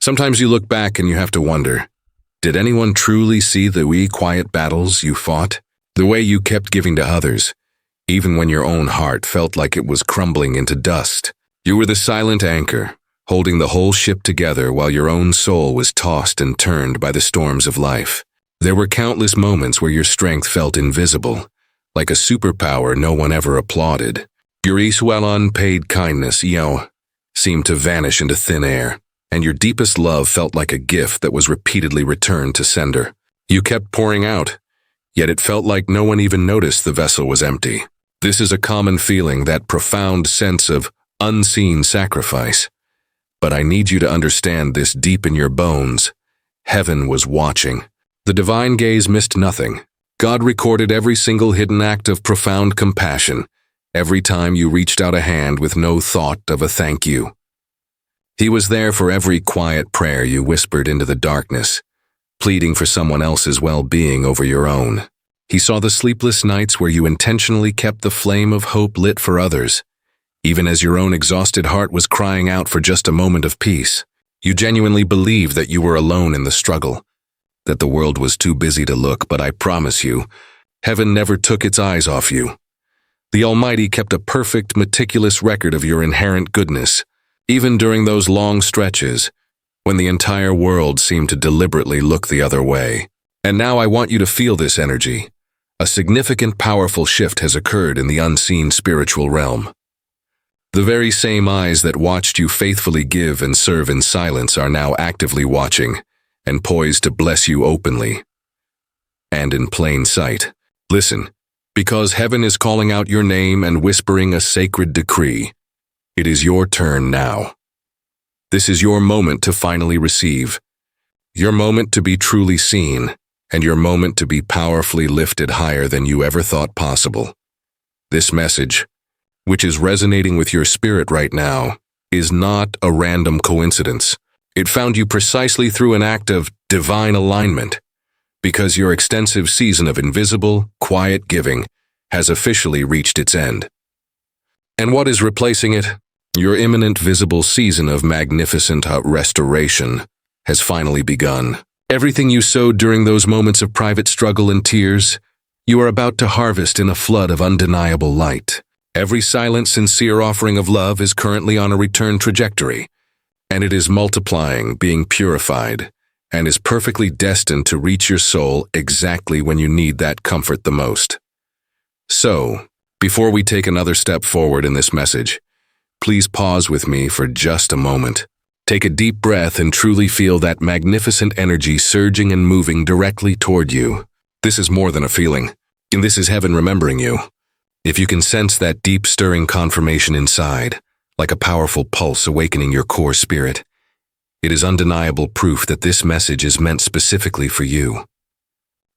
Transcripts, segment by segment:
Sometimes you look back and you have to wonder, did anyone truly see the wee quiet battles you fought? The way you kept giving to others, even when your own heart felt like it was crumbling into dust. You were the silent anchor, holding the whole ship together while your own soul was tossed and turned by the storms of life. There were countless moments where your strength felt invisible, like a superpower no one ever applauded. Your well unpaid kindness, seemed to vanish into thin air, and your deepest love felt like a gift that was repeatedly returned to sender. You kept pouring out, yet it felt like no one even noticed the vessel was empty. This is a common feeling, that profound sense of unseen sacrifice. But I need you to understand this deep in your bones. Heaven was watching. The divine gaze missed nothing. God recorded every single hidden act of profound compassion, every time you reached out a hand with no thought of a thank you. He was there for every quiet prayer you whispered into the darkness, pleading for someone else's well-being over your own. He saw the sleepless nights where you intentionally kept the flame of hope lit for others, even as your own exhausted heart was crying out for just a moment of peace. You genuinely believed that you were alone in the struggle, that the world was too busy to look, but I promise you, heaven never took its eyes off you. The Almighty kept a perfect, meticulous record of your inherent goodness, even during those long stretches when the entire world seemed to deliberately look the other way. And now I want you to feel this energy. A significant, powerful shift has occurred in the unseen spiritual realm. The very same eyes that watched you faithfully give and serve in silence are now actively watching and poised to bless you openly and in plain sight. Listen, because heaven is calling out your name and whispering a sacred decree. It is your turn now. This is your moment to finally receive, your moment to be truly seen, and your moment to be powerfully lifted higher than you ever thought possible. This message, which is resonating with your spirit right now, is not a random coincidence. It found you precisely through an act of divine alignment, because your extensive season of invisible, quiet giving has officially reached its end. And what is replacing it? Your imminent visible season of magnificent restoration has finally begun. Everything you sowed during those moments of private struggle and tears, you are about to harvest in a flood of undeniable light. Every silent, sincere offering of love is currently on a return trajectory, and it is multiplying, being purified, and is perfectly destined to reach your soul exactly when you need that comfort the most. So, before we take another step forward in this message, please pause with me for just a moment. Take a deep breath and truly feel that magnificent energy surging and moving directly toward you. This is more than a feeling, and this is heaven remembering you. If you can sense that deep stirring confirmation inside, like a powerful pulse awakening your core spirit, it is undeniable proof that this message is meant specifically for you.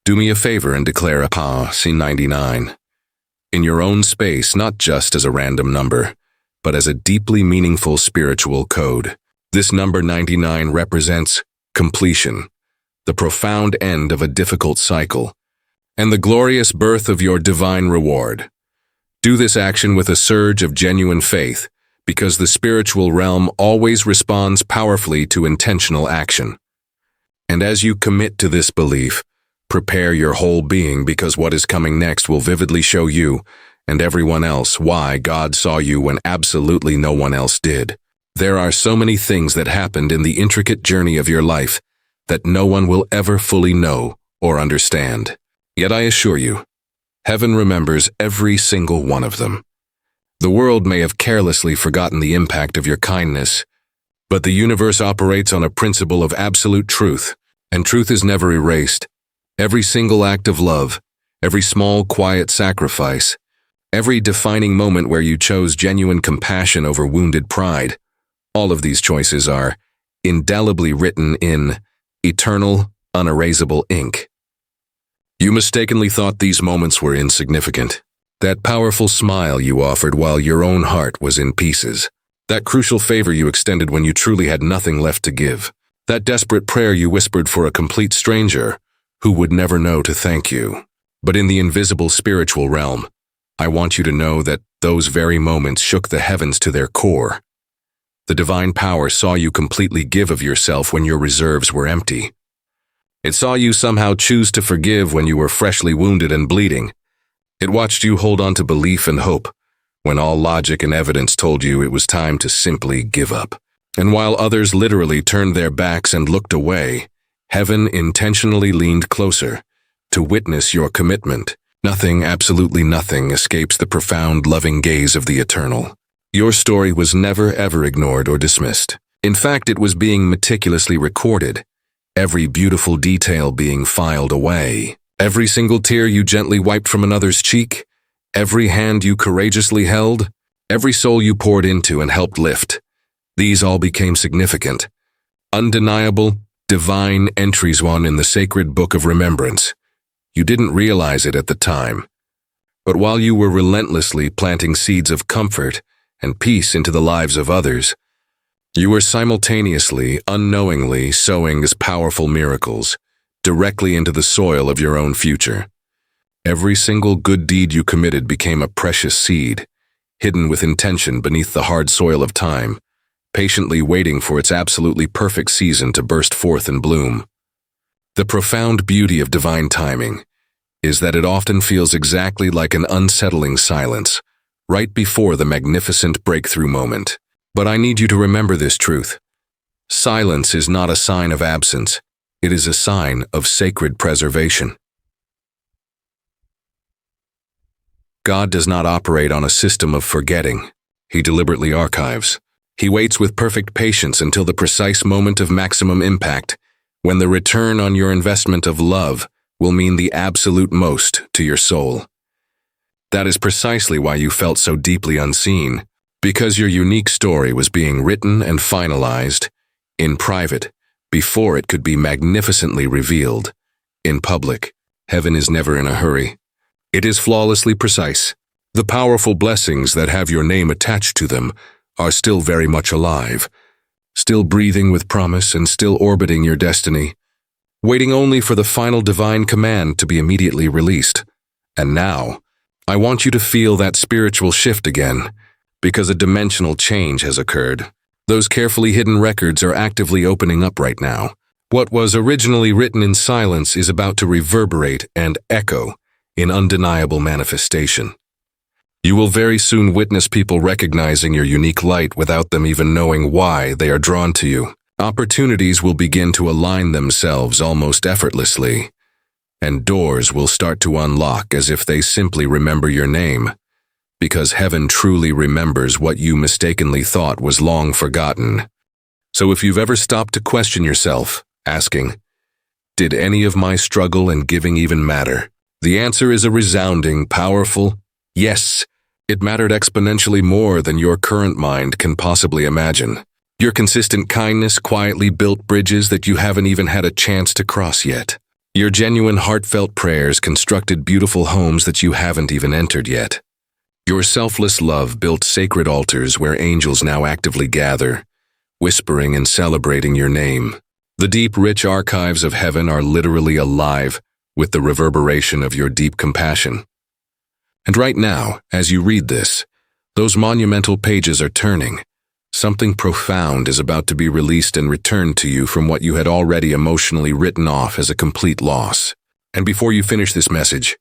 Do me a favor and declare a C99 in your own space, not just as a random number, but as a deeply meaningful spiritual code. This number 99 represents completion, the profound end of a difficult cycle, and the glorious birth of your divine reward. Do this action with a surge of genuine faith, because the spiritual realm always responds powerfully to intentional action. And as you commit to this belief, prepare your whole being, because what is coming next will vividly show you and everyone else why God saw you when absolutely no one else did. There are so many things that happened in the intricate journey of your life that no one will ever fully know or understand. Yet I assure you, heaven remembers every single one of them. The world may have carelessly forgotten the impact of your kindness, but the universe operates on a principle of absolute truth, and truth is never erased. Every single act of love, every small, quiet sacrifice, every defining moment where you chose genuine compassion over wounded pride, all of these choices are indelibly written in eternal, unerasable ink. You mistakenly thought these moments were insignificant. That powerful smile you offered while your own heart was in pieces. That crucial favor you extended when you truly had nothing left to give. That desperate prayer you whispered for a complete stranger who would never know to thank you. But in the invisible spiritual realm, I want you to know that those very moments shook the heavens to their core. The divine power saw you completely give of yourself when your reserves were empty. It saw you somehow choose to forgive when you were freshly wounded and bleeding. It watched you hold on to belief and hope when all logic and evidence told you it was time to simply give up. And while others literally turned their backs and looked away, heaven intentionally leaned closer to witness your commitment. Nothing, absolutely nothing, escapes the profound, loving gaze of the Eternal. Your story was never, ever ignored or dismissed. In fact, it was being meticulously recorded, every beautiful detail being filed away. Every single tear you gently wiped from another's cheek, every hand you courageously held, every soul you poured into and helped lift. These all became significant, undeniable, divine entries won in the sacred book of remembrance. You didn't realize it at the time, but while you were relentlessly planting seeds of comfort and peace into the lives of others, you were simultaneously, unknowingly sowing as powerful miracles directly into the soil of your own future. Every single good deed you committed became a precious seed, hidden with intention beneath the hard soil of time, patiently waiting for its absolutely perfect season to burst forth and bloom. The profound beauty of divine timing is that it often feels exactly like an unsettling silence, right before the magnificent breakthrough moment. But I need you to remember this truth. Silence is not a sign of absence. It is a sign of sacred preservation. God does not operate on a system of forgetting. He deliberately archives. He waits with perfect patience until the precise moment of maximum impact, when the return on your investment of love will mean the absolute most to your soul. That is precisely why you felt so deeply unseen, because your unique story was being written and finalized in private before it could be magnificently revealed in public. Heaven is never in a hurry. It is flawlessly precise. The powerful blessings that have your name attached to them are still very much alive, still breathing with promise and still orbiting your destiny, waiting only for the final divine command to be immediately released. And now, I want you to feel that spiritual shift again, because a dimensional change has occurred. Those carefully hidden records are actively opening up right now. What was originally written in silence is about to reverberate and echo in undeniable manifestation. You will very soon witness people recognizing your unique light without them even knowing why they are drawn to you. Opportunities will begin to align themselves almost effortlessly, and doors will start to unlock as if they simply remember your name, because heaven truly remembers what you mistakenly thought was long forgotten. So if you've ever stopped to question yourself, asking, did any of my struggle and giving even matter? The answer is a resounding, powerful, yes. It mattered exponentially more than your current mind can possibly imagine. Your consistent kindness quietly built bridges that you haven't even had a chance to cross yet. Your genuine heartfelt prayers constructed beautiful homes that you haven't even entered yet. Your selfless love built sacred altars where angels now actively gather, whispering and celebrating your name. The deep, rich archives of heaven are literally alive with the reverberation of your deep compassion. And right now, as you read this, those monumental pages are turning. Something profound is about to be released and returned to you from what you had already emotionally written off as a complete loss. And before you finish this message,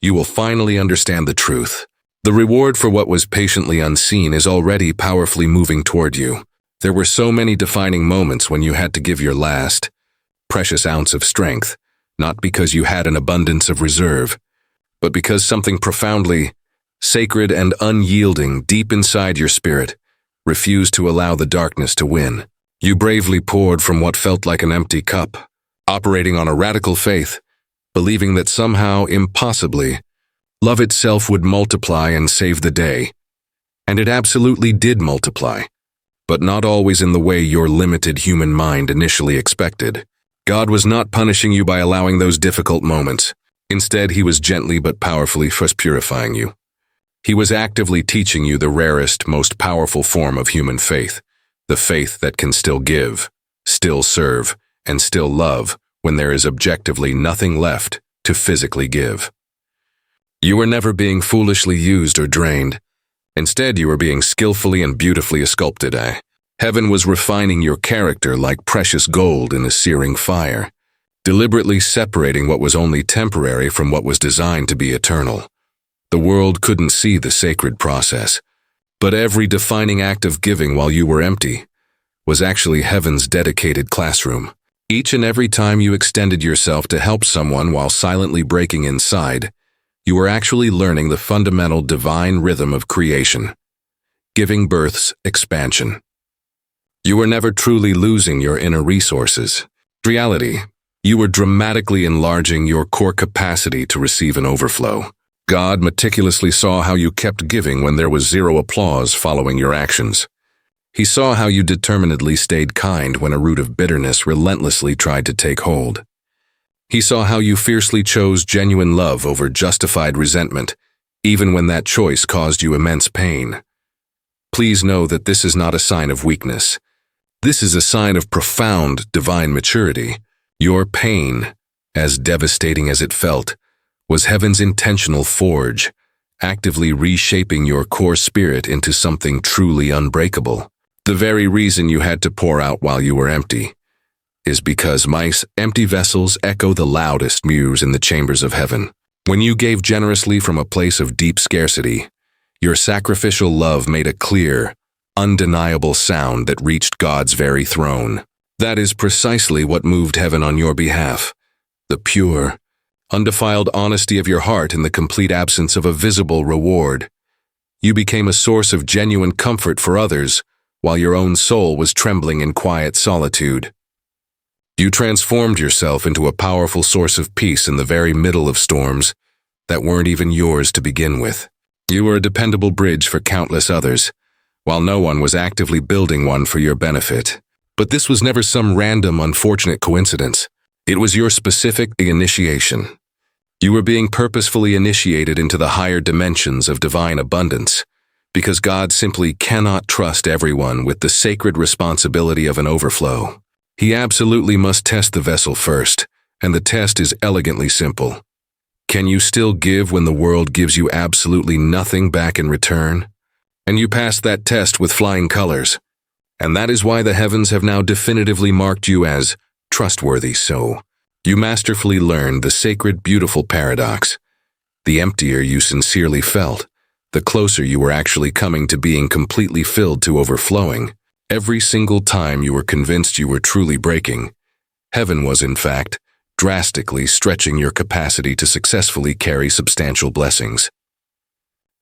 you will finally understand the truth. The reward for what was patiently unseen is already powerfully moving toward you. There were so many defining moments when you had to give your last, precious ounce of strength, not because you had an abundance of reserve, but because something profoundly sacred and unyielding deep inside your spirit refused to allow the darkness to win. You bravely poured from what felt like an empty cup, operating on a radical faith, believing that somehow, impossibly, love itself would multiply and save the day. And it absolutely did multiply, but not always in the way your limited human mind initially expected. God was not punishing you by allowing those difficult moments. Instead, he was gently but powerfully first purifying you. He was actively teaching you the rarest, most powerful form of human faith, the faith that can still give, still serve, and still love when there is objectively nothing left to physically give. You were never being foolishly used or drained. Instead, you were being skillfully and beautifully sculpted. Heaven was refining your character like precious gold in a searing fire, deliberately separating what was only temporary from what was designed to be eternal. The world couldn't see the sacred process, but every defining act of giving while you were empty was actually heaven's dedicated classroom. Each and every time you extended yourself to help someone while silently breaking inside, you were actually learning the fundamental divine rhythm of creation. Giving births expansion. You were never truly losing your inner resources. In reality, you were dramatically enlarging your core capacity to receive an overflow. God meticulously saw how you kept giving when there was zero applause following your actions. He saw how you determinedly stayed kind when a root of bitterness relentlessly tried to take hold. He saw how you fiercely chose genuine love over justified resentment, even when that choice caused you immense pain. Please know that this is not a sign of weakness. This is a sign of profound divine maturity. Your pain, as devastating as it felt, was heaven's intentional forge, actively reshaping your core spirit into something truly unbreakable. The very reason you had to pour out while you were empty is because empty vessels echo the loudest mews in the chambers of heaven. When you gave generously from a place of deep scarcity, your sacrificial love made a clear, undeniable sound that reached God's very throne. That is precisely what moved heaven on your behalf. The pure, undefiled honesty of your heart in the complete absence of a visible reward. You became a source of genuine comfort for others, while your own soul was trembling in quiet solitude. You transformed yourself into a powerful source of peace in the very middle of storms that weren't even yours to begin with. You were a dependable bridge for countless others, while no one was actively building one for your benefit. But this was never some random, unfortunate coincidence. It was your specific initiation. You were being purposefully initiated into the higher dimensions of divine abundance, because God simply cannot trust everyone with the sacred responsibility of an overflow. He absolutely must test the vessel first, and the test is elegantly simple. Can you still give when the world gives you absolutely nothing back in return? And you passed that test with flying colors. And that is why the heavens have now definitively marked you as trustworthy. So, you masterfully learned the sacred, beautiful paradox. The emptier you sincerely felt, the closer you were actually coming to being completely filled to overflowing. Every single time you were convinced you were truly breaking, heaven was, in fact, drastically stretching your capacity to successfully carry substantial blessings.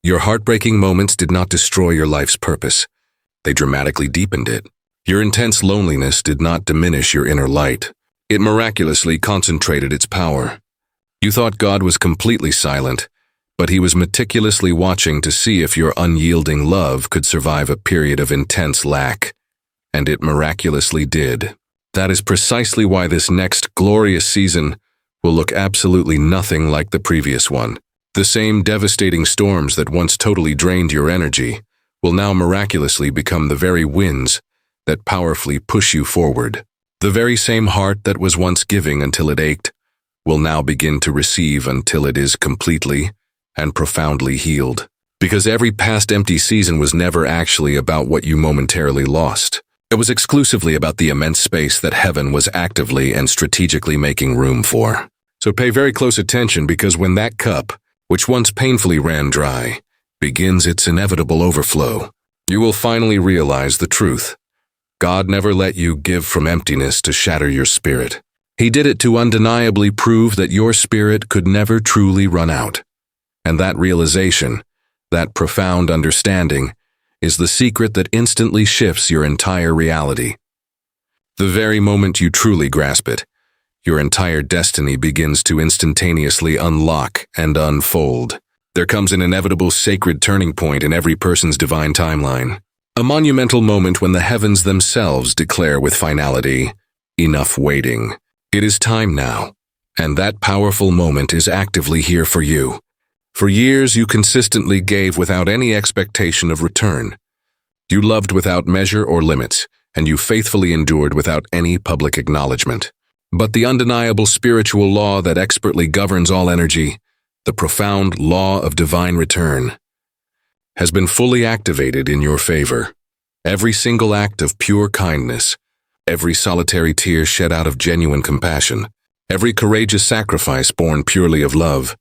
Your heartbreaking moments did not destroy your life's purpose. They dramatically deepened it. Your intense loneliness did not diminish your inner light. It miraculously concentrated its power. You thought God was completely silent, but he was meticulously watching to see if your unyielding love could survive a period of intense lack. And it miraculously did. That is precisely why this next glorious season will look absolutely nothing like the previous one. The same devastating storms that once totally drained your energy will now miraculously become the very winds that powerfully push you forward. The very same heart that was once giving until it ached will now begin to receive until it is completely and profoundly healed. Because every past empty season was never actually about what you momentarily lost. It was exclusively about the immense space that heaven was actively and strategically making room for. So pay very close attention, because when that cup, which once painfully ran dry, begins its inevitable overflow, you will finally realize the truth. God never let you give from emptiness to shatter your spirit. He did it to undeniably prove that your spirit could never truly run out. And that realization, that profound understanding, is the secret that instantly shifts your entire reality. The very moment you truly grasp it, your entire destiny begins to instantaneously unlock and unfold. There comes an inevitable sacred turning point in every person's divine timeline. A monumental moment when the heavens themselves declare with finality, enough waiting. It is time now, and that powerful moment is actively here for you. For years you consistently gave without any expectation of return. You loved without measure or limits, and you faithfully endured without any public acknowledgement. But the undeniable spiritual law that expertly governs all energy, the profound law of divine return, has been fully activated in your favor. Every single act of pure kindness, every solitary tear shed out of genuine compassion, every courageous sacrifice born purely of love,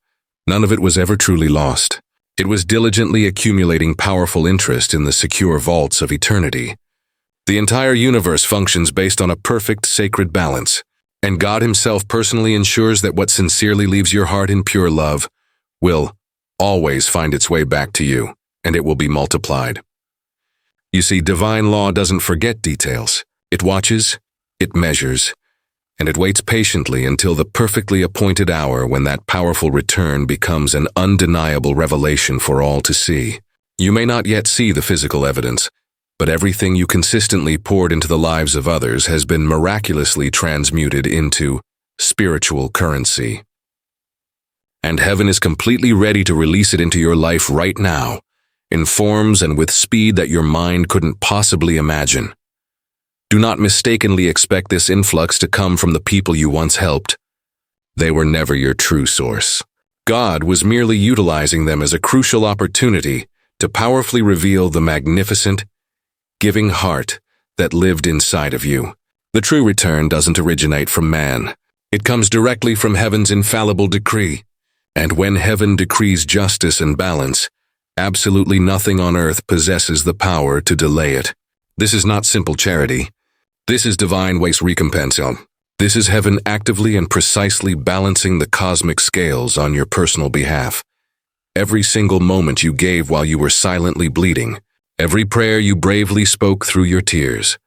none of it was ever truly lost. It was diligently accumulating powerful interest in the secure vaults of eternity. The entire universe functions based on a perfect sacred balance, and God Himself personally ensures that what sincerely leaves your heart in pure love will always find its way back to you, and it will be multiplied. You see, divine law doesn't forget details. It watches, it measures, and it waits patiently until the perfectly appointed hour when that powerful return becomes an undeniable revelation for all to see. You may not yet see the physical evidence, but everything you consistently poured into the lives of others has been miraculously transmuted into spiritual currency. And heaven is completely ready to release it into your life right now, in forms and with speed that your mind couldn't possibly imagine. Do not mistakenly expect this influx to come from the people you once helped. They were never your true source. God was merely utilizing them as a crucial opportunity to powerfully reveal the magnificent, giving heart that lived inside of you. The true return doesn't originate from man. It comes directly from heaven's infallible decree. And when heaven decrees justice and balance, absolutely nothing on earth possesses the power to delay it. This is not simple charity. This is divine waste recompense. This is heaven actively and precisely balancing the cosmic scales on your personal behalf. Every single moment you gave while you were silently bleeding, every prayer you bravely spoke through your tears,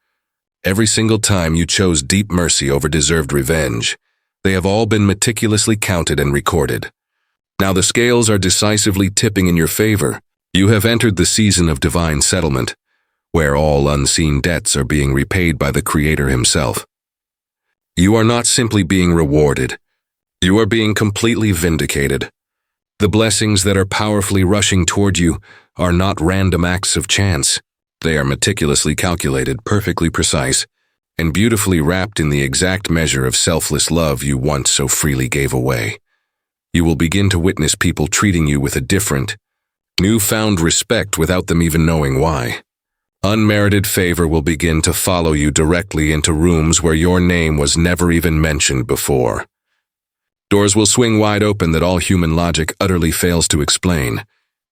every single time you chose deep mercy over deserved revenge, they have all been meticulously counted and recorded. Now the scales are decisively tipping in your favor. You have entered the season of divine settlement, where all unseen debts are being repaid by the Creator Himself. You are not simply being rewarded. You are being completely vindicated. The blessings that are powerfully rushing toward you are not random acts of chance. They are meticulously calculated, perfectly precise, and beautifully wrapped in the exact measure of selfless love you once so freely gave away. You will begin to witness people treating you with a different, newfound respect without them even knowing why. Unmerited favor will begin to follow you directly into rooms where your name was never even mentioned before. Doors will swing wide open that all human logic utterly fails to explain,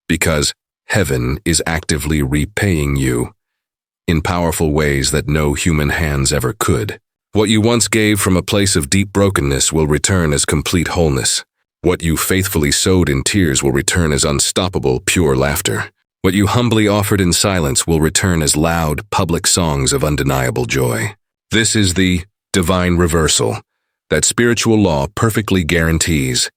because heaven is actively repaying you in powerful ways that no human hands ever could. What you once gave from a place of deep brokenness will return as complete wholeness. What you faithfully sowed in tears will return as unstoppable, pure laughter. What you humbly offered in silence will return as loud, public songs of undeniable joy. This is the divine reversal that spiritual law perfectly guarantees.